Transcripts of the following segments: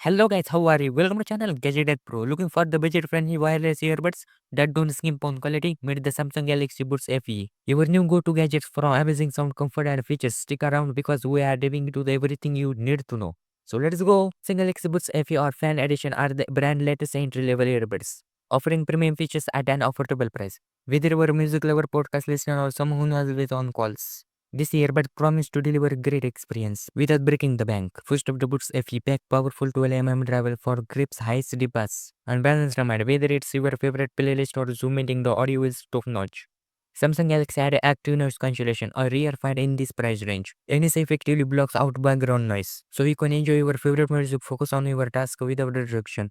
Hello guys, how are you? Welcome to channel Gadget Pro. Looking for the budget-friendly wireless earbuds that don't skimp on quality? Meet the Samsung Galaxy Buds FE. Your new go-to gadgets for amazing sound, comfort and features. Stick around because we are diving into everything you need to know. So let's go. Samsung Galaxy Buds FE or Fan Edition are the brand latest entry-level earbuds, offering premium features at an affordable price. Whether you're a music lover, podcast listener or someone who knows with on calls, this earbud promise to deliver a great experience without breaking the bank. First of the Buds FE pack powerful 12 mm travel for grips, highs, deeps, and balanced reminder whether it's your favorite playlist or zoom meeting, the audio is top notch. Samsung Galaxy had active noise cancellation, a rare find in this price range. NS effectively blocks out background noise, so you can enjoy your favorite music, focus on your task without distraction.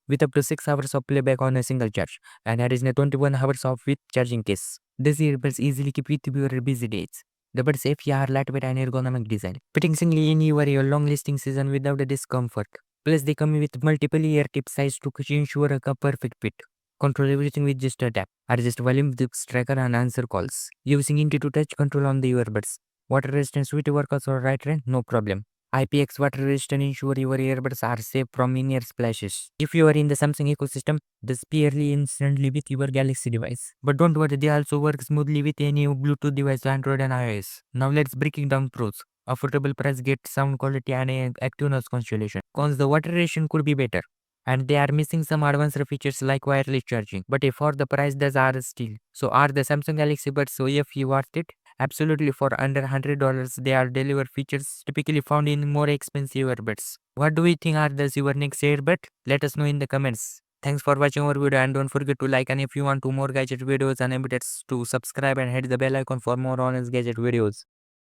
With up to 6 hours of playback on a single charge, and additional 21 hours of with charging case. These earbuds easily keep with your busy days. The Buds FE are lightweight and ergonomic design, fitting singly in your long listing season without the discomfort. Plus, they come with multiple ear tip size to ensure a perfect fit. Control everything with just a tap. Adjust volume, dips, tracker, and answer calls. Using Intuitive touch control on the earbuds. Water resistant sweet workouts or right rain, no problem. IPX water resistant ensure your earbuds are safe from in-ear splashes. If you are in the Samsung ecosystem, this pairly instantly with your Galaxy device. But don't worry, they also work smoothly with any Bluetooth device, Android and iOS. Now let's break it down pros. Affordable price, get sound quality and active noise cancellation. Cons, the water resistant could be better, and they are missing some advanced features like wireless charging. But for the price, these are still. So are the Samsung Galaxy Buds FE worth it? Absolutely, for under $100, they are deliver features typically found in more expensive earbuds. What do you think are this your next earbud? Let us know in the comments. Thanks for watching our video and don't forget to like, and if you want to more gadget videos and updates to subscribe and hit the bell icon for more honest gadget videos.